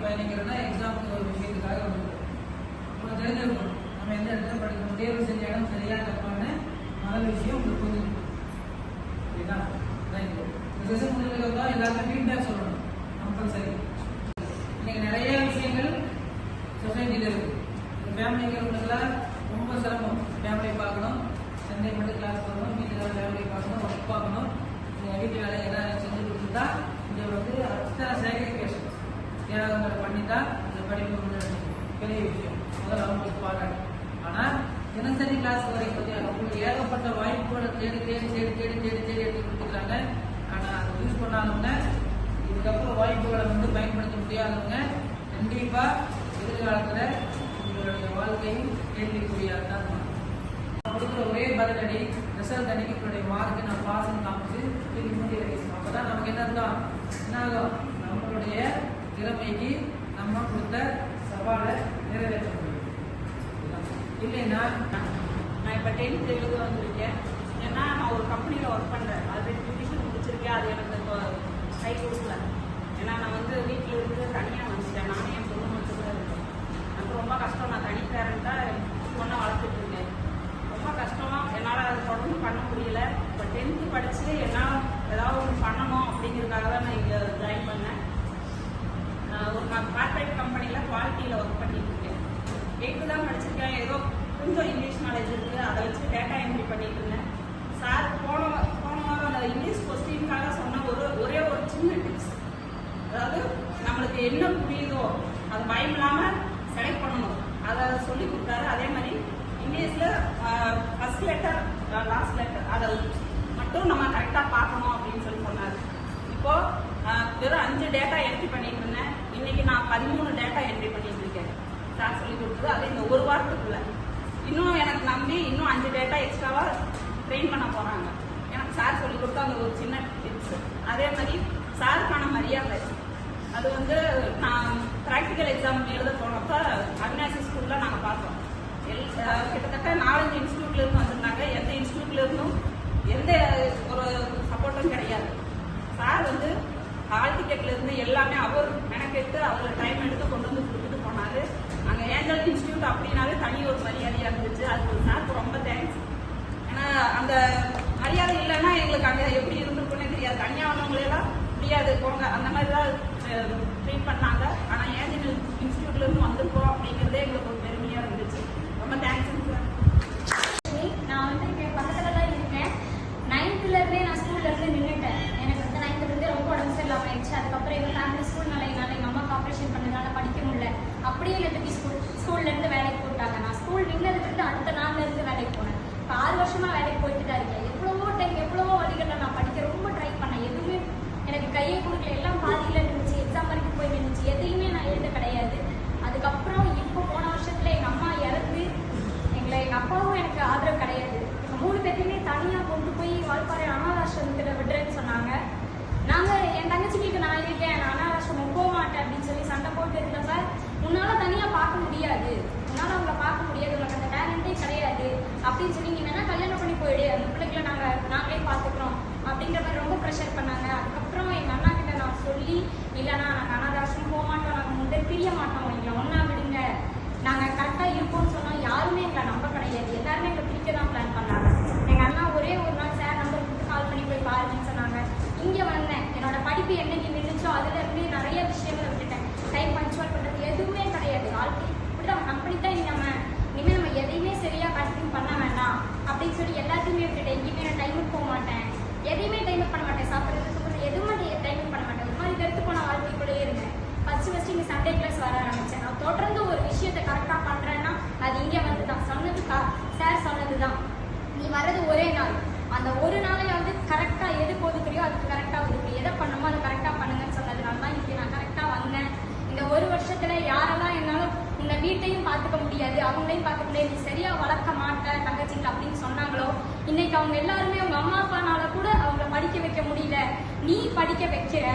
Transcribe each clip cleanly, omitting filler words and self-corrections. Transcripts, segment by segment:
பயணிக்கிறோன்னா எக்ஸாமுக்கு ஒரு விஷயத்துக்காக வந்துருக்கோம். உங்களுக்கு தெரிஞ்சிருக்கணும் நம்ம எந்த இடத்துல படிக்கணும், தேர்வு செஞ்ச இடம் சரியா தப்பான முதல் விஷயம் உங்களுக்கு புரிஞ்சுக்கணும். சரிங்களா? ரைட். இந்த செஷன் முடிஞ்சதுக்கப்புறம் எல்லாருமே ஃபீட்பேக் சொல்லணும் கம்பல்சரி. இன்னைக்கு நிறைய விஷயங்கள் சொசைட்டியில் இருக்கு. ஃபேமிலிங்கிறவங்களுக்குலாம் ரொம்ப சிரமம். ஃபேமிலியை பார்க்கணும், சண்டே மட்டும் கிளாஸ் போகணும், வீட்டில் ஃபேமிலியை பார்க்கணும், ஒர்க் பார்க்கணும், வீட்டு வேலை எல்லாம் செஞ்சு கொடுத்துட்டா இங்கே வந்து அத்தனை சாக்ரிஃபிகேஷன் தியாகங்களை பண்ணி தான் இந்த படிப்பு முன்னாடி பெரிய விஷயம். முதல்ல அவங்களுக்கு பாராட்டு. ஆனால் தினசரி கிளாஸ் வரைக்கும் பார்த்தீங்கன்னா அவங்களுக்கு ஏகப்பட்ட வாய்ப்புகளை தேடி தேடி தேடி தேடி தேடி தேடி எடுத்து கொடுத்துருக்காங்க. ஆனால் அதை யூஸ் பண்ணாதவங்க, இதுக்கப்புறம் வாய்ப்புகளை வந்து பயன்படுத்த முடியாதவங்க கண்டிப்பாக எதிர்காலத்தில் உங்களுடைய வாழ்க்கையும் கேள்விக்குரியாதான். கொடுக்குற ஒரே பதிலடி ரிசல்ட் அன்னைக்கு உங்களுடைய மார்க்கு நான் பாஸ்ன்னு காமிச்சு திருப்பி முன்னாடி வைக்கணும். அப்போ தான் நமக்கு என்ன அர்த்தம், என்னாகும், நம்மளுடைய திறமைக்கு நம்ம கொடுத்த சவாலை நிறைவேற்ற முடியும். இல்லைன்னா நான் இப்போ 10th எழுத வந்திருக்கேன். ஏன்னா நான் ஒரு கம்பெனியில் ஒர்க் பண்ணுறேன், ஆல்ரெடி டியூஷன் முடிச்சிருக்கேன். அது எனக்கு இப்போ கை கொடுக்கல. ஏன்னா நான் வந்து வீட்டில் இருந்து தனியாக வந்துட்டேன். நானே என் பொண்ணு மட்டும்தான் இருக்கேன். எனக்கு ரொம்ப கஷ்டம். நான் தனி பேரண்ட்டாக பொண்ணை வளர்த்துட்டு இருக்கேன். ரொம்ப கஷ்டம். என்னால் அதை தொடர்ந்து பண்ண முடியல. இப்போ 10th படித்து என்னால் ஏதாவது ஒன்று பண்ணணும் அப்படிங்கிறதுக்காக தான் நான் இங்கே ஜாயின் பண்ணேன். ஒரு நான் கார்பரேட் கம்பெனியில் குவாலிட்டியில் ஒர்க் பண்ணிட்டு இருக்கேன். 8th தான் படிச்சிருக்கேன். ஏதோ கொஞ்சம் இங்கிலீஷ் நாலேஜ் இருக்குது. அதை வச்சு டேட்டா என்ட்ரி பண்ணிட்டு இருந்தேன். சார் போன வாரம் அந்த இங்கிலீஷ் கொஸ்டினுக்காக சொன்ன ஒரே ஒரு சின்ன டிப்ஸ், அதாவது நம்மளுக்கு என்ன புரியுதோ அது பயம் இல்லாமல் செலக்ட் பண்ணணும், அதை சொல்லி கொடுத்தாரு. அதே மாதிரி இங்கிலீஷில் ஃபர்ஸ்ட் லெட்டர் லாஸ்ட் லெட்டர் அதை மட்டும் நம்ம கரெக்டாக பார்க்கணும் அப்படின்னு சொல்லி சொன்னார். இப்போது வெறும் 5 டேட்டா என்ட்ரி பண்ணிட்டு இருந்தேன். இன்னைக்கு நான் 13 டேட்டா என்ட்ரி பண்ணிட்டு இருக்கேன். சார் சொல்லி கொடுத்தது அது இந்த ஒரு வாரத்துக்குள்ள. இன்னும் எனக்கு நம்பி இன்னும் 5 டேட்டா எக்ஸ்ட்ராவாக ட்ரெயின் பண்ண போகிறாங்க. எனக்கு சார் சொல்லி கொடுத்தா அந்த ஒரு சின்ன டிப்ஸ். அதே மாதிரி சாருக்கான மரியாதை, அது வந்து நான் ப்ராக்டிக்கல் எக்ஸாம் எழுத போனப்போ அவினாசி ஸ்கூலில் நாங்கள் பார்த்தோம். கிட்டத்தட்ட 4-5 இன்ஸ்டியூட்லேருந்து வந்திருந்தாங்க. எந்த இன்ஸ்டியூட்லேருந்தும் எந்த ஒரு சப்போர்ட்டும் கிடையாது. சார் வந்து ஹால் டிக்கெட்லேருந்து எல்லாமே அவர் மெனக்கெட்டு அவர் டைம் எடுத்து கொண்டு வந்து கொடுத்துட்டு போனார். அங்கே ஏஞ்சல் இன்ஸ்டியூட் அப்படின்னாலே தனி ஒரு மரியாதையாக இருந்துச்சு. அதுக்கு சாருக்கு ரொம்ப தேங்க்ஸ். ஏன்னா அந்த மரியாதை இல்லைன்னா எங்களுக்கு அங்கே எப்படி இருந்திருக்குன்னே தெரியாது. தனியாக வந்தவங்களெல்லாம் முடியாது போங்க அந்த மாதிரி தான் ட்ரீட் பண்ணாங்க. ஆனால் ஏஞ்சல் இன்ஸ்டியூட்லேருந்து வந்திருக்கோம் அப்படிங்கிறதே எங்களுக்கு ஒரு பெருமையாக இருந்துச்சு. ரொம்ப தேங்க்ஸுங்க சார். நான் வந்து இங்கே பக்கத்தில் தான் இருக்கேன். 9th நான் ஸ்கூல்லேருந்து நின்றுட்டேன். எனக்கு வந்து 9th ரொம்ப உடம்பு சரியில்லாமல் ஆயிடுச்சு. அதுக்கப்புறம் எங்கள் ஃபேமிலி ஸ்கூல்னால எங்கள் அம்மாவுக்கு ஆப்ரேஷன் பண்ணதுனால படிக்க முடியல. அப்படியே எனக்கு ஸ்கூல்லேருந்து வேலைக்கு போட்டாங்க. நான் ஸ்கூல் நின்னதுலேருந்து அடுத்த நாள்லேருந்து வேலைக்கு போனேன். இப்போ 6 வருஷமாக வேலைக்கு போயிட்டு தான் இருக்கேன். எவ்வளவோ வழிகளில் நான் படிக்க ரொம்ப ட்ரை பண்ணேன். எதுவுமே எனக்கு கையை கொடுக்கல. எல்லாம் பாதியில் இருந்துச்சு. எக்ஸாம் வரைக்கும் போய் நின்றுச்சு. எதையுமே நான் எழுத கிடையாது. அதுக்கப்புறம் இப்போ போன வருஷத்தில் எங்கள் அம்மா இறந்து எங்கள் அப்பாவும் எனக்கு ஆதரவு கிடையாது. எங்கள் 3 பேர்த்தையுமே தனியாக கொண்டு போய் வால்பாறை அனாதாசிரமத்தில் விடுறேன்னு சொன்னாங்க. நாங்கள் என் தங்கச்சிக்கு நான் இருக்கேன், நான் அனாதாசிரமம் போக மாட்டேன் அப்படின்னு சொல்லி சண்டை போட்டு இருந்தப்ப, உன்னால் தனியாக பார்க்க முடியாது, உன்னால் அவங்கள பார்க்க முடியாது, உனக்கு அந்த டேலண்டே கிடையாது அப்படின்னு சொல்லி நீ வேணா கல்யாணம் பண்ணி போயிடு, அந்த பிள்ளைகளை நாங்களே பார்த்துக்கிறோம் அப்படிங்கிற மாதிரி ரொம்ப ப்ரெஷர் பண்ணாங்க. அதுக்கப்புறம் எங்கள் அண்ணா கிட்ட நான் சொல்லி, இல்லைண்ணா நாங்கள் அனாதாசிரமம் போக மாட்டோம், நாங்கள் முதல் பிரிய மாட்டோம், எங்களை ஒன்றா விடுங்க, நாங்கள் கரெக்டாக இருப்போம்னு சொன்னால் யாருமே எங்களை நம்ப கிடையாது. எல்லாருமே எங்களை பிடிக்க தான் பிளான் பண்ணாங்க. எங்கள் அண்ணா ஒரே ஒரு நாள் சார் நம்பர் கொடுத்து கால் பண்ணி போய் பாருங்கன்னு சொன்னாங்க. இங்கே வந்தேன். என்னோட படிப்பு என்னைக்கு நின்றுச்சோ அதுலேருந்து நிறைய விஷயங்களை விட்டுட்டேன். டைம் பஞ்சுவல் பண்ணுறது எதுவுமே கிடையாது. வாழ்க்கை இப்படிதான் கம்பெனி தான் இனிமேல் நம்ம எதையுமே சரியாக கண்டினியூ பண்ண வேண்டாம் அப்படின்னு சொல்லி எல்லாத்தையுமே விட்டுட்டேன். எங்கேயுமே நான் டைமுக்கு போக மாட்டேன், எதையுமே டைமுக்கு பண்ண மாட்டேன், சாப்பிட்றது சொல்கிறது எதுவுமே டைமுக்கு பண்ண மாட்டேன். ஒரு மாதிரி கருத்து போன வாழ்க்கைக்குள்ளேயே இருந்தேன். ஃபஸ்ட்டு இங்கே சண்டே கிளாஸ் வர ஆரம்பித்தேன். நான் தொடர்ந்து ஒரு விஷயத்தை கரெக்டாக பண்ணுறேன்னா அது இங்கே வந்து தான் சொன்னது சார் சொன்னது தான். நீ வர்றது ஒரே நாள், அந்த ஒரு நாளையை வந்து கரெக்டாக எதுக்கு ஒதுக்குறியோ அதுக்கு கரெக்டாக ஒதுக்கு, எதை பண்ணணுமோ அதை கரெக்டாக பண்ணுங்கன்னு சொன்னதுனால தான் இன்றைக்கி நான் கரெக்டாக வந்தேன். இந்த ஒரு வருஷத்தில் யாரெல்லாம் என்னால் உன்னை வீட்டையும் பார்த்துக்க முடியாது, அவங்களையும் பார்க்க முடியாது, நீ சரியாக வளர்க்க மாட்டேன் தங்கச்சிக்கு அப்படின்னு சொன்னாங்களோ, இன்னைக்கு அவங்க எல்லாருமே அவங்க அம்மா அப்பானால கூட அவங்கள படிக்க வைக்க முடியல, நீ படிக்க வைக்கிற,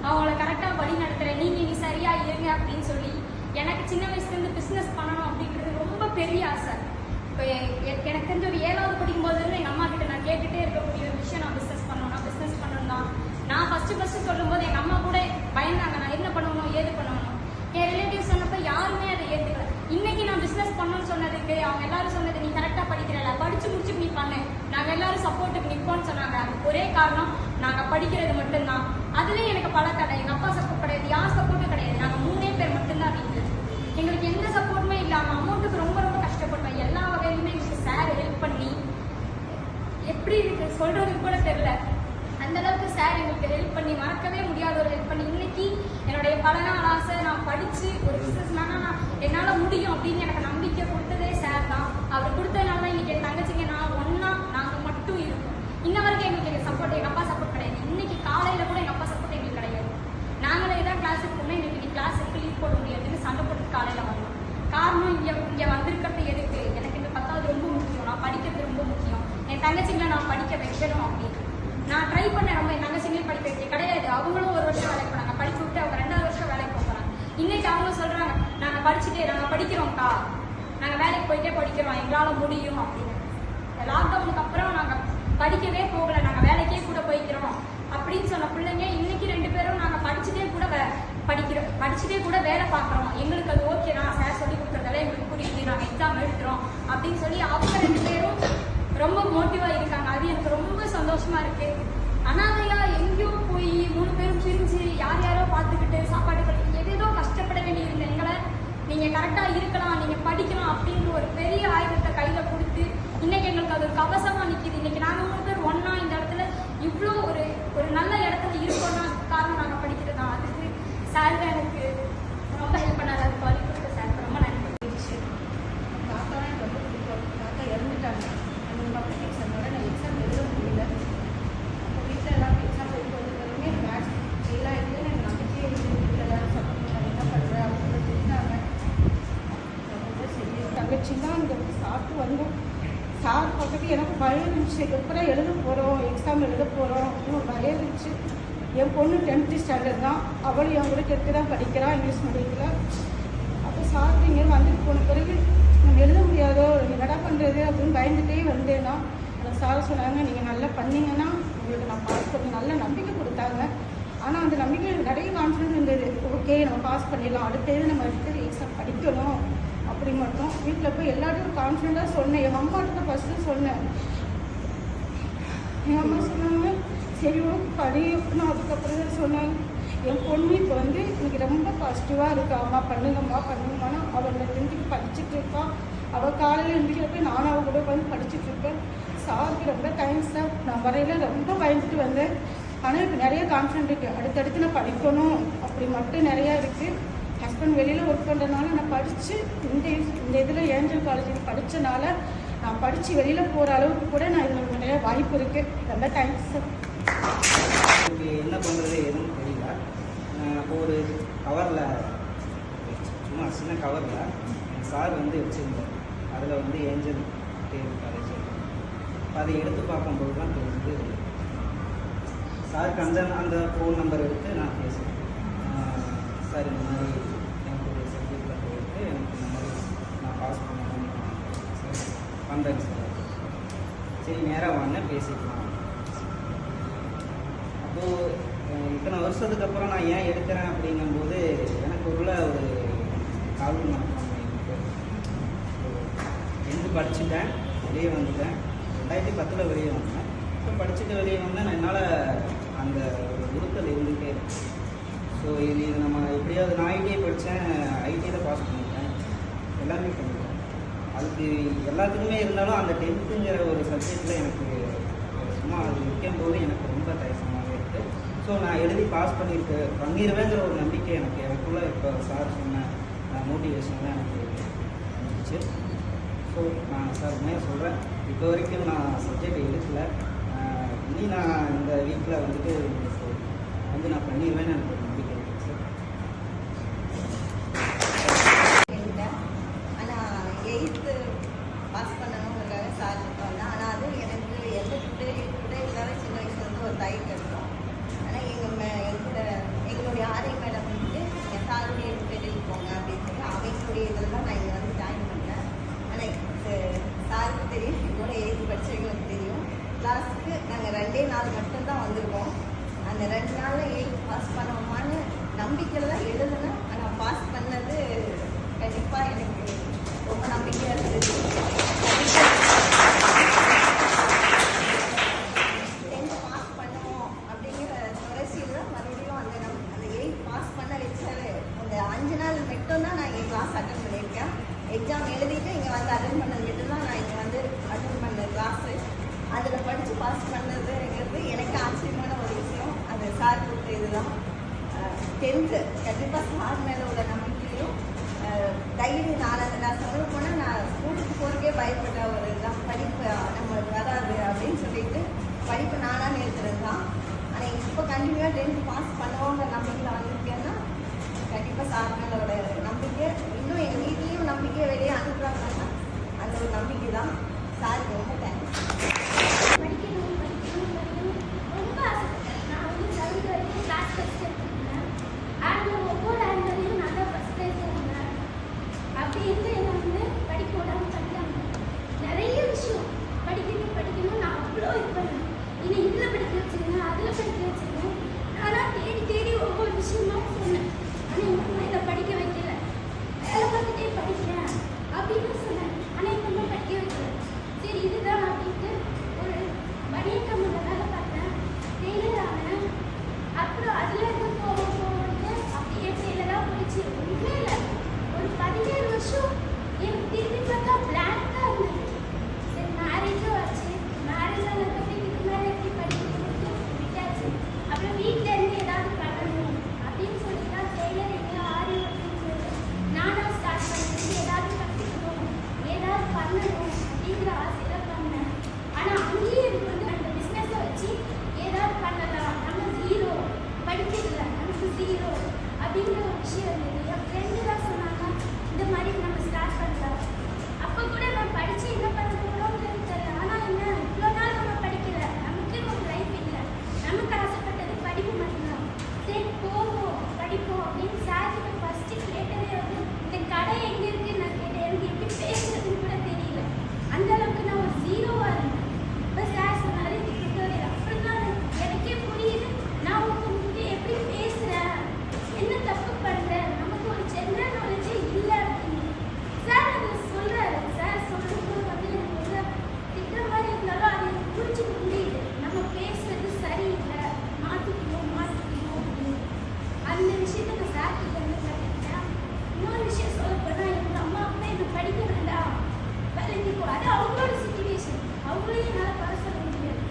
அவங்கள கரெக்டாக வழி நடத்துகிற, நீ சரியாக இருங்க அப்படின்னு சொல்லி எனக்கு சின்ன வயசுலேருந்து பிஸ்னஸ் பண்ணணும் அப்படின்றது ரொம்ப பெரிய ஆசை. இப்போ எனக்கு தெரிஞ்ச ஒரு 7வது படிக்கும்போது எங்கள் அம்மா கிட்ட நான் கேட்டுகிட்டே இருக்கக்கூடிய ஒரு விஷயம், நான் பிஸ்னஸ் பண்ணணும் தான். நான் ஃபஸ்ட்டு சொல்லும்போது எங்கள் அம்மா கூட பயந்தாங்க, நான் என்ன பண்ணணும் ஏது பண்ணணும். என் எல்லாரும் சொன்னது நீ கரெக்டாக படிக்கிறல, படிச்சு முடிச்சுட்டு நீ பண்ணு, நாங்கள் எல்லாரும் சப்போர்ட்டுக்கு நிற்போம்னு சொன்னாங்க. அதுக்கு ஒரே காரணம் நாங்கள் படிக்கிறது மட்டும்தான். அதுலேயும் எனக்கு பல தடை, எங்கள் அப்பா சப்போர்ட் கிடையாது, யார் சப்போர்ட்டும் கிடையாது. நாங்கள் 3 பேர் மட்டும்தான் வீட்டில். எங்களுக்கு எந்த சப்போர்ட்டுமே இல்லாமல் அமௌண்ட்டுக்கு ரொம்ப ரொம்ப கஷ்டப்பட்டோம். எல்லா வகையிலுமே எங்களுக்கு சார் ஹெல்ப் பண்ணி, எப்படி இருக்கு சொல்றதுக்கு கூட தெரியல, அந்த அளவுக்கு சார் எங்களுக்கு ஹெல்ப் பண்ணி, மறக்கவே முடியாத ஒரு ஹெல்ப் பண்ணி. இன்னைக்கு என்னுடைய பல நாள் ஆசை, நான் படிச்சு ஒரு பிசினஸ் மேனா என்னால் முடியும் அப்படின்னு எனக்கு நம்பிக்கை கொடுத்ததே சார் தான். அவர் கொடுத்ததுனால தான் இன்னைக்கு என் தங்கச்சிங்க நான் ஒன்னா நாங்கள் மட்டும் இருக்கோம். இன்ன வரைக்கும் எங்களுக்கு சப்போர்ட் எங்கள் அப்பா சப்போர்ட் கிடையாது. இன்னைக்கு காலையில் கூட எங்கள் அப்பா சப்போர்ட் எங்களுக்கு கிடையாது. நாங்களே தான் கிளாஸுக்கு போனால் எங்களுக்கு கிளாஸுக்கு லீவ் போட முடியாதுன்னு சண்டை போட்டு காலையில் வந்தோம். காரணம் இங்கே வந்திருக்கிறது எதுக்கு, எனக்கு இந்த 10வது ரொம்ப முக்கியம், நான் படிக்கிறது ரொம்ப முக்கியம், என் தங்கச்சிங்களை நான் படிக்க வைக்கணும் அப்படின்னு நான் ட்ரை பண்ணேன். ரொம்ப என் தங்கச்சிங்களையும் படிக்க வைக்க கிடையாது. அவங்களும் 1 வருஷம் வேலைக்கு போனாங்க, படிச்சு விட்டு அவங்க 2வது வருஷம் வேலைக்கு போகிறாங்க. இன்னைக்கு அவங்க சொல்கிறாங்க நாங்கள் படிச்சுட்டே நாங்கள் படிக்கிறோம்க்கா, நாங்கள் வேலைக்கு போயிட்டே படிக்கிறோம், எங்களால் முடியும் அப்படின்னு. லாக்டவுனுக்கு அப்புறம் நாங்கள் படிக்கவே போகலை, நாங்கள் வேலைக்கே கூட போய்க்கிறோம் அப்படின்னு சொன்ன பிள்ளைங்க இன்னைக்கு 2 பேரும் நாங்கள் படிச்சுட்டே கூட படிச்சுட்டே கூட வேலை பார்க்குறோம், எங்களுக்கு அது ஓகே தான், சார் சொல்லி கொடுக்குறதால எங்களுக்கு புரியுது, நாங்கள் எக்ஸாம் எழுதுறோம் அப்படின்னு சொல்லி அவங்க 2 பேரும் ரொம்ப மோட்டிவாக இருக்காங்க. அது எனக்கு ரொம்ப சந்தோஷமா இருக்கு. அனாதையா எங்கேயோ போய் 3 பேரும் பிரிஞ்சு யாரோ பார்த்துக்கிட்டு சாப்பாடு பண்ணி ஏதேதோ கஷ்டப்பட வேண்டியிருந்த எங்களை நீங்கள் கரெக்டாக இருக்கலாம், நீங்கள் படிக்கலாம் அப்படின்ற ஒரு பெரிய ஆயுதத்தை கையில் கொடுத்து இன்னைக்கு எங்களுக்கு அது ஒரு கவசமாக நிற்கிது. இன்னைக்கு நாங்கள் 3 பேர் ஒன்றா இந்த இடத்துல இவ்வளோ ஒரு நல்ல இடத்துல இருக்கோம்னா அதுக்கு காரணம் நாங்கள் படிக்கிறது தான். அதுக்கு சார் தான் எனக்கு ரொம்ப ஹெல்ப் பண்ணாரு. அதுக்கு வழி கொடுத்த சார் ரொம்ப நன்றி. தாத்தா எனக்கு ரொம்ப பிடிக்கும். தாத்தா இறந்துட்டாங்க. அந்த பப்ளிக் எக்ஸாமோட நான் எக்ஸாம் எழுத முடியல. அப்போ வீட்டில் எல்லாரும் எக்ஸாம் எழுதி வந்ததுமே மேக்ஸ் ஃபெயிலாக இருக்குது, எனக்கு நம்பிக்கையே இல்லை, வீட்டில் எல்லாரும் சப்போர்ட் பண்ணி என்ன பண்ணுறேன் அப்படின்னு சொல்லிட்டாங்க. ரொம்ப சரி தங்கச்சி தான் இங்கே சாப்பிட்டு வந்தோம். சார் பக்கத்து எனக்கு பயம் இருந்துச்சு, எப்பறம் எழுத போகிறோம், எக்ஸாம் எழுத போகிறோம் அப்படின்னு ஒரு பயம் இருந்துச்சு. என் பொண்ணு 10th ஸ்டாண்டர்ட் தான், அவள் என் கூட 10th தான் படிக்கிறான் இங்கிலீஷ் மீடியத்தில். அப்போ சார் இங்கே வந்துட்டு போன பிறகு நம்ம எழுத முடியாதோ, என்னடா பண்ணுறது அப்படின்னு பயந்துகிட்டே வந்தேன்னா அந்த சார் சொன்னாங்க நீங்கள் நல்லா பண்ணீங்கன்னா உங்களுக்கு நான் பாஸ் பண்ணி நல்ல நம்பிக்கை கொடுத்தாங்க. ஆனால் அந்த நம்பிக்கை நிறைய கான்ஃபிடன்ஸ் இருந்தது. ஓகே நம்ம பாஸ் பண்ணிடலாம், அடுத்தது நம்ம அடுத்தது எக்ஸாம் படிக்கணும் அப்படி மட்டும் வீட்டில் போய் எல்லாத்தையும் கான்ஃபிடண்ட்டாக சொன்னேன். எங்கள் அம்மாட்ட தான் ஃபஸ்ட்டு சொன்னேன். எங்கள் அம்மா சொன்னாங்க சரி ஓகே படி அப்படின்னு. அதுக்கப்புறம் தான் சொன்னாங்க என் பொண்ணு இப்போ வந்து இன்னைக்கு ரொம்ப பாசிட்டிவாக இருக்கா, அம்மா பண்ணுங்கம்மானா அவள் 10th படிச்சுட்டு இருக்கான். அவள் காலையில் எழுந்திரிக்கிறப்ப நானும் அவள் கூட உட்காந்து படிச்சுட்டு இருப்பேன். சாருக்கு ரொம்ப தேங்க்ஸ் சார். நான் வரையில ரொம்ப பயந்துட்டு வந்தேன், ஆனால் இப்போ நிறைய கான்ஃபிடென்ட் இருக்குது, அடுத்தடுத்து நான் படிக்கணும் அப்படி மட்டும் நிறையா இருக்குது. ஹஸ்பண்ட் வெளியில் ஒர்க் பண்ணுறதுனால நான் படித்து இந்த இதில் ஏஞ்சல் காலேஜில் படித்தனால நான் படித்து வெளியில் போகிற அளவுக்கு கூட நான் இதில் நிறைய வாய்ப்பு இருக்குது. ரொம்ப தேங்க்ஸ் சார். என்ன பண்ணுறது எதுவும் தெரியல. அப்போ ஒரு கவரில் சும்மா சின்ன கவரில் என் சார் வந்து வச்சுருந்தார். அதில் வந்து ஏஞ்சல் காலேஜ் அதை எடுத்து பார்க்கும்போது தான் தெரிஞ்சது. சாருக்கு அந்த ஃபோன் நம்பர் எடுத்து நான் பேசுகிறேன். சார் இந்த மாதிரி எனக்கு ஒரு சப்ஜெக்டில் போயிட்டு எனக்கு இந்த மாதிரி நான் பாஸ் பண்ணணும்னு பண்ணுறேன் சார். சரி நேராக வாங்க பேசிக்கலாம். அப்போது இத்தனை வருஷத்துக்கு அப்புறம் நான் ஏன் எடுக்கிறேன் அப்படிங்கும்போது எனக்கு ஒரு காலம் நடக்கும். எந்த படிச்சுட்டேன், வெளியே வந்துட்டேன். 2010 வெளியே வந்தேன். இப்போ படிச்சுட்டு வெளியே வந்தேன். என்னால் அந்த ஒரு உறுத்தல் இருந்துகிட்டே இருக்கு. ஸோ இது நம்ம எப்படியாவது நான் ஐடிஐ படித்தேன், ஐடியில் பாஸ் பண்ணிட்டேன், எல்லாமே பண்ணிட்டேன். அதுக்கு எல்லாத்துக்குமே இருந்தாலும் அந்த 10th ஒரு சப்ஜெக்டில் எனக்கு சும்மா அது நிற்கும்போது எனக்கு ரொம்ப தயசமாகவே இருக்குது. ஸோ நான் எழுதி பாஸ் பண்ணிடுவேங்கிற ஒரு நம்பிக்கை எனக்குள்ளே இப்போ சார் சொன்ன மோட்டிவேஷன்லாம் எனக்கு இருந்துச்சு. ஸோ நான் சார் உண்மையாக சொல்கிறேன், இப்போ வரைக்கும் நான் சப்ஜெக்ட் எடுக்கலை. இனி நான் இந்த வீட்டில் வந்துட்டு நான் பண்ணிடுவேன்னு எனக்கு ஒரு நம்பிக்கை இருக்குது சார். ஆனால் 8th பாஸ் பண்ணணுங்கிறதுக்காக சார் வந்தேன். ஆனால் அதுவும் எனக்கு எந்த கூட இல்லாத சின்ன வயசுலேருந்து ஒரு தயக்கம் இருக்கும். ஆனால் எங்களுடைய ஆரை மேடம் வந்துட்டு என் சாருடைய எஜுகேட்டரில் போங்க அப்படின்னு சொல்லி அவங்களுடைய இதில் தான் நான் இங்கே வந்து ஜாயின் பண்ணேன். ஆனால் சாருக்கு தெரியும், என்னோட 8th படித்தவங்களுக்கு தெரியும். கிளாஸுக்கு நாங்கள் 2 நாள் மட்டும்தான் வந்திருக்கோம். அந்த 2 நாளில் 8th பாஸ் பண்ணுவோமான்னு நம்பிக்கையில் தான் எழுதுனேன். ஆனால் பாஸ் பண்ணது கண்டிப்பாக எனக்கு ரொம்ப நம்பிக்கையாக இருந்தது. பாஸ் பண்ணதுங்கிறது எனக்கு ஆச்சரியமான ஒரு விஷயம். அது சார் கொடுத்த இதுதான். 10th கண்டிப்பாக சார் மேலே உள்ள நம்பிக்கையும் தைரியம். நான் சொல்ல போனால் நான் ஸ்கூலுக்கு போகிறக்கே பயப்பட்ட ஒரு இதுதான். படிப்பு நம்ம வராது அப்படின்னு சொல்லிட்டு படிப்பு நானாக நிறுத்துறது தான். ஆனால் இப்போ கண்டிப்பாக 10th பாஸ் பண்ணுவோங்கிற நம்பிக்கையில் வந்திருக்கேன்னா கண்டிப்பாக சார் மேலோட நம்பிக்கை. இன்னும் எங்கள் வீட்லேயும் நம்பிக்கையை வெளியே அனுப்புகிறாங்கன்னா அந்த ஒரு நம்பிக்கை தான். சாருக்கு ரொம்ப தேங்க்ஸ். படிக்கணும் படிக்கணும் படிக்கணும் ரொம்ப ஆசைப்பட்டேன். நான் வந்து 7th வரைக்கும் கிளாஸ் ஃபஸ்ட் எடுத்துருந்தேன். ஆனுவல் ஒவ்வொரு ஆனுவலையும் நான் தான் ஃபஸ்ட் ப்ரைஸ் வாங்கினேன். அப்படி இருந்து என்னை வந்து படிக்க விடாமல் படிக்காம நிறைய விஷயம் படிக்கணும் படிக்கணும் நான் அவ்வளோ இது பண்ணேன். இனி இதில் படிக்க வச்சுருங்க, அதில் படிக்க வச்சுருங்க. ஆனால் தேடி தேடி ஒவ்வொரு விஷயமா சொன்னேன். ஆனால் எங்கள் அம்மா இதை படிக்க வைக்கல. வேலை பார்த்துட்டே படிக்கிறேன் அப்படின்னு சொன்னேன். ஆனால் எங்கள் அம்மா படிக்க வைக்கல. சரி இதுதான் அப்படின்ட்டு ஒரு பனியன் கம்பெனியில் வேலை பார்த்தேன். டெய்லர் ஆனேன். அப்புறம் அதில் இருந்து போகும்போது அப்படியே டெய்லராக போயிடுச்சு. ஒன்றுமே இல்லை. ஒரு 17 வருஷம் எனக்கு திரும்பி பார்த்தா பிளாங்காக இருந்தது. சரி மேரேஜும் ஆச்சு. மேரேஜ் ஆனதுக்கு இதுக்கு மேலே எப்படி படிக்கிறது விட்டாச்சு. அப்புறம் வீட்டில் இருந்து ஏதாவது பண்ணணும் அப்படின்னு சொல்லி தான் டெய்லர் எங்கே ஆரி அப்படின்னு சொல்லி நானாக ஸ்டார்ட் பண்ணிட்டு ஏதாவது கற்றுக்கணும் ஏதாவது பண்ணணும் அப்படிங்கிற ஆசையில் பண்ணேன். ஆனால் அங்கேயே எனக்கு வந்து அந்த பிஸ்னஸை வச்சு ஏதாவது பண்ணலாம். நம்ம ஜீரோ படிக்கல, நமக்கு ஜீரோ அப்படிங்கிற ஒரு விஷயம் இருந்தது. என் ஃப்ரெண்டு தான் சொன்னாங்க இந்த மாதிரி நம்ம ஸ்டார்ட் பண்ணலாம். அப்போ கூட நான் படித்து என்ன பண்ண போகிறோம்னு தெரியல. ஆனால் என்ன இவ்வளோ நாள் நம்ம படிக்கல, நமக்குன்னு ஒரு லைஃப் இல்லை. நமக்கு ஆசைப்பட்டது படிப்பு மட்டும்தான். சரி போவோம் படிப்போம் அப்படின்னு சார்கிட்ட ஃபஸ்ட்டு கேட்டதே வந்து இந்த கடை எங்கே இருக்குன்னு நான் கேட்டேன். எனக்கு எப்படி பேசுறதுன்னு கூட தெரியல. அந்த அளவுக்கு நான் ஒரு ஜீரோவாக இருந்தேன். இப்போ சார் சொன்னார் டுட்டோரியல். அப்புறம் தான் எனக்கே புரியுது நான் உங்ககிட்ட எப்படி பேசுகிறேன், என்ன தப்பு பண்ணுறேன், நமக்கு ஒரு ஜென்ரல் நாலேஜே இல்லை அப்படின்னு சார் அதை சொல்கிறாரு. சார் சொல்லும்போது வந்து எனக்கு வந்து திட்டுற மாதிரி இருந்தாலும் அது எனக்கு புரிஞ்சுக்க முடியுது. நம்ம பேசுறது சரியில்லை, மாற்றிக்கணும் அப்படின்னு அந்த விஷயத்த நான் சார்கிட்ட வந்து கற்றுக்கிட்டேன். இன்னொரு விஷயம் சொல்ல போனால் எங்கள் அம்மா அப்பா என்னை படிக்க வேண்டாம் வேலைக்கு போ, அது அவங்களோட சுச்சுவேஷன். அவங்களையும் என்னால் வர சொல்ல முடியாது.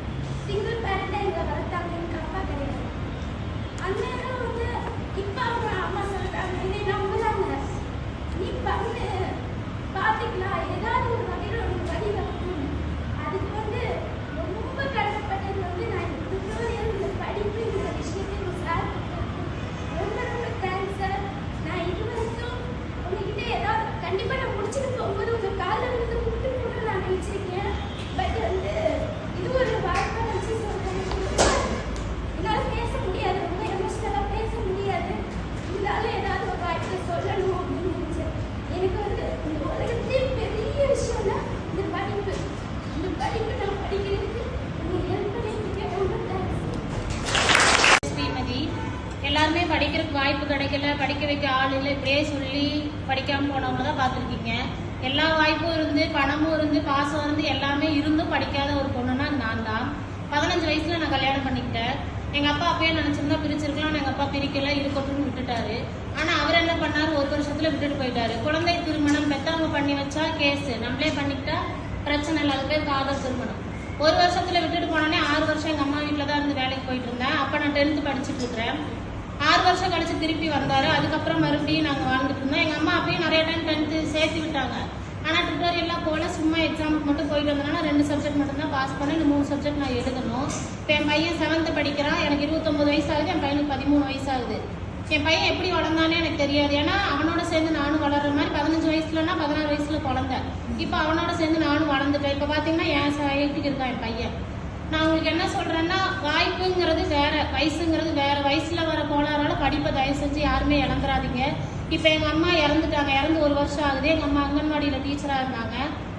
சிங்கிள் பேரண்டாக எங்களை வளர்த்தாங்க. எனக்கு அப்பா கிடையாது. அந்த நேரம் வந்து இப்போ அவங்க அம்மா சொல்கிறாங்க என்னை நம்புறாங்க. நீ பண்ணு பார்த்துக்கலாம், ஏதாவது ஒரு வகையில் ஒரு வழி வரணும். அதுக்கு வந்து ரொம்ப கஷ்டப்பட்டது வந்து நான் இந்த டுட்டோரியல் இந்த படிப்புங்கிற விஷயத்தை சார் ரொம்ப ரொம்ப தேங்க்ஸ் சார். நான் இது வரைக்கும் உங்ககிட்ட ஏதாவது கண்டிப்பாக நான் முடிச்சுட்டு போகும்போது உங்கள் காலில் வந்து முட்டு கூட நான் நினச்சிருக்கேன். பட் வந்து இது ஒரு வாய்ப்பாக நினச்சி சொல்கிறேன். என்னால் பேச முடியாது, ரொம்ப எமோஷனலாக பேச முடியாது. இருந்தாலும் ஏதாவது ஒரு வாய்ப்பை சொல்லணும் அப்படின்னு நினச்சேன். எனக்கு வந்து இந்த உலகத்திலே பெரிய விஷயம்னா இந்த படிப்பு. இந்த படிப்பு நான் படிக்கிறதுக்கு நீங்கள் ஹெல்ப் பண்ணிட்டு ரொம்ப தேங்க்ஸ். ஸ்ரீமதி. எல்லாருமே படிக்கிறதுக்கு வாய்ப்பு கிடைக்கல, படிக்க வைக்க ஆள் இல்லை, இப்படியே சொல்லி படிக்காமல் போனவங்க தான் பார்த்துருக்கீங்க. எல்லா வாய்ப்பும் இருந்து பணமும் இருந்து பாசம் இருந்து எல்லாமே இருந்தும் படிக்காத ஒரு பொண்ணுன்னா நான் தான். 15 வயசுல நான் கல்யாணம் பண்ணிக்கிட்டேன். எங்கள் அப்பா அப்பயே நினச்சிருந்தா பிரிச்சிருக்கலாம். எங்கள் அப்பா பிரிக்கல, இருக்கட்டும்னு விட்டுட்டாரு. ஆனால் அவர் என்ன பண்ணார், 1 வருஷத்துல விட்டுட்டு போயிட்டாரு. குழந்தை திருமணம் பெற்றவங்க பண்ணி வச்சா கேஸு, நம்மளே பண்ணிக்கிட்டா பிரச்சனை இல்லை. அது பேர் காதல் திருமணம். 1 வருஷத்துல விட்டுட்டு போனோடனே 6 வருஷம் எங்கள் அம்மா வீட்டில் தான் இருந்து வேலைக்கு போயிட்டு இருந்தேன். அப்போ நான் 10th படிச்சுட்டு இருக்கிறேன். 6 வருஷம் கழிச்சு திருப்பி வந்தாரு. அதுக்கப்புறம் மறுபடியும் நாங்கள் வாழ்ந்துட்டு இருந்தோம். எங்கள் அம்மா அப்பயும் நிறைய டைம் 10th சேர்த்து விட்டாங்க. ஆனால் டுட்டோரியல்லாம் போல சும்மா எக்ஸாமுக்கு மட்டும் போயிட்டு வந்தோம்னா 2 சப்ஜெக்ட் மட்டும்தான் பாஸ் பண்ணேன். இந்த 3 சப்ஜெக்ட் நான் எழுதணும். இப்போ என் பையன் 7th படிக்கிறான். எனக்கு 29 வயசு ஆகுது. என் பையனுக்கு 13 வயசு ஆகுது. என் பையன் எப்படி வளர்ந்தானே எனக்கு தெரியாது. ஏன்னா அவனோட சேர்ந்து நானும் வளர்ற மாதிரி 15 வயசுலன்னா 16 வயசுல குழந்தை. இப்போ அவனோட சேர்ந்து நானும் வளர்ந்துட்டேன். இப்போ பார்த்தீங்கன்னா என் சைட்டுக்கு இருக்கான் என் பையன். நான் உங்களுக்கு என்ன சொல்றேன்னா, வாய்ப்புங்கிறது வேற, வயசுங்கிறது வேற. வயசுல வர கோளாறால படிப்பை தயவு செஞ்சு யாருமே இழந்துடாதீங்க. இப்போ எங்கள் அம்மா இறந்துட்டாங்க. இறந்து 1 வருஷம் ஆகுது. எங்கள் அம்மா அங்கன்வாடியில் டீச்சராக இருந்தாங்க.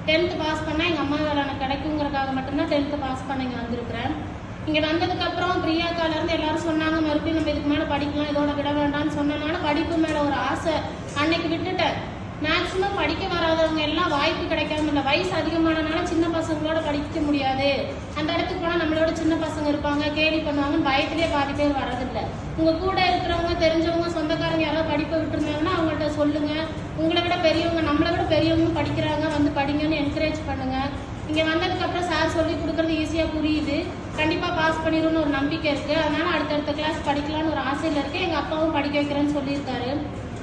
10th பாஸ் பண்ணால் எங்கள் அம்மா வேலை எனக்கு கிடைக்குங்கிறதுக்காக மட்டும்தான் 10th பாஸ் பண்ண இங்கே வந்திருக்கிறேன். இங்கே வந்ததுக்கப்புறம் பிரியாக்காலேருந்து எல்லாரும் சொன்னாங்க மறுபடியும் நம்ம இதுக்கு மேலே படிக்கலாம், இதோட விட வேண்டாம்னு சொன்னனால படிப்பு மேலே ஒரு ஆசை அன்னைக்கு விட்டுட்டேன். மேக்ஸிமம் படிக்க வராதவங்க எல்லாம் வாய்ப்பு கிடைக்காம இல்லை. வயசு அதிகமானனால சின்ன பசங்களோட படிக்க முடியாது. அந்த இடத்துக்கு போனால் நம்மளோட சின்ன பசங்க இருப்பாங்க, கேலி பண்ணுவாங்கன்னு பயத்திலே பாதி பேர் வரதில்லை. உங்கள் கூட இருக்கிறவங்க, தெரிஞ்சவங்க, சொந்தக்காரங்க யாராவது படிப்பை விட்டுருந்தாங்கன்னா அவங்கள்ட்ட சொல்லுங்கள். உங்களை விட பெரியவங்க, நம்மளை விட பெரியவங்க படிக்கிறாங்க, வந்து படிங்கன்னு என்கரேஜ் பண்ணுங்கள். இங்கே வந்ததுக்கப்புறம் சார் சொல்லி கொடுக்குறது ஈஸியாக புரியுது. கண்டிப்பாக பாஸ் பண்ணிடும்னு ஒரு நம்பிக்கை இருக்குது. அதனால் அடுத்தடுத்த கிளாஸ் படிக்கலான்னு ஒரு ஆசையில் இருக்குது. எங்கள் அப்பாவும் படிக்க வைக்கிறேன்னு சொல்லியிருக்காரு.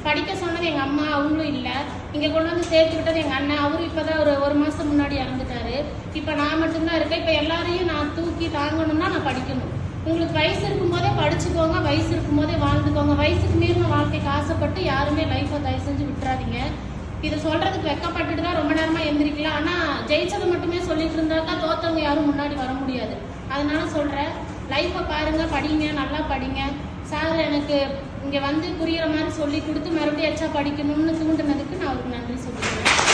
படிக்க சொன்னது எங்கள் அம்மா, அவங்களும் இல்லை. இங்கே கொண்டு வந்து சேர்த்துக்கிட்டது எங்கள் அண்ணன். அவரும் இப்போ தான் ஒரு மாதம் முன்னாடி இறந்துட்டாரு. இப்போ நான் மட்டும்தான் இருக்கேன். இப்போ எல்லாரையும் நான் தூக்கி தாங்கணும்னா நான் படிக்கணும். உங்களுக்கு வயசு இருக்கும்போதே படிச்சுக்கோங்க, வயசு இருக்கும்போதே வாழ்ந்துக்கோங்க. வயசுக்கு மீறின வாழ்க்கைக்கு ஆசைப்பட்டு யாருமே லைஃப்பை தயவு செஞ்சு விட்டுறாதீங்க. இதை சொல்கிறதுக்கு வெக்கப்பட்டுட்டு தான் ரொம்ப நேரமாக எந்திரிக்கலாம். ஆனால் ஜெயிச்சதை மட்டுமே சொல்லிட்டு இருந்தாக்கா தோத்தவங்க யாரும் முன்னாடி வர முடியாது. அதனால சொல்கிறேன், லைஃப்பை பாருங்கள், படிங்க, நல்லா படிங்க. சார் எனக்கு இங்கே வந்து புரிகிற மாதிரி சொல்லி கொடுத்து மறுபடியும் எச்சா படிக்கணும்னு தூண்டினதுக்கு நான் அவருக்கு நன்றி சொல்லிக்கிறேன்.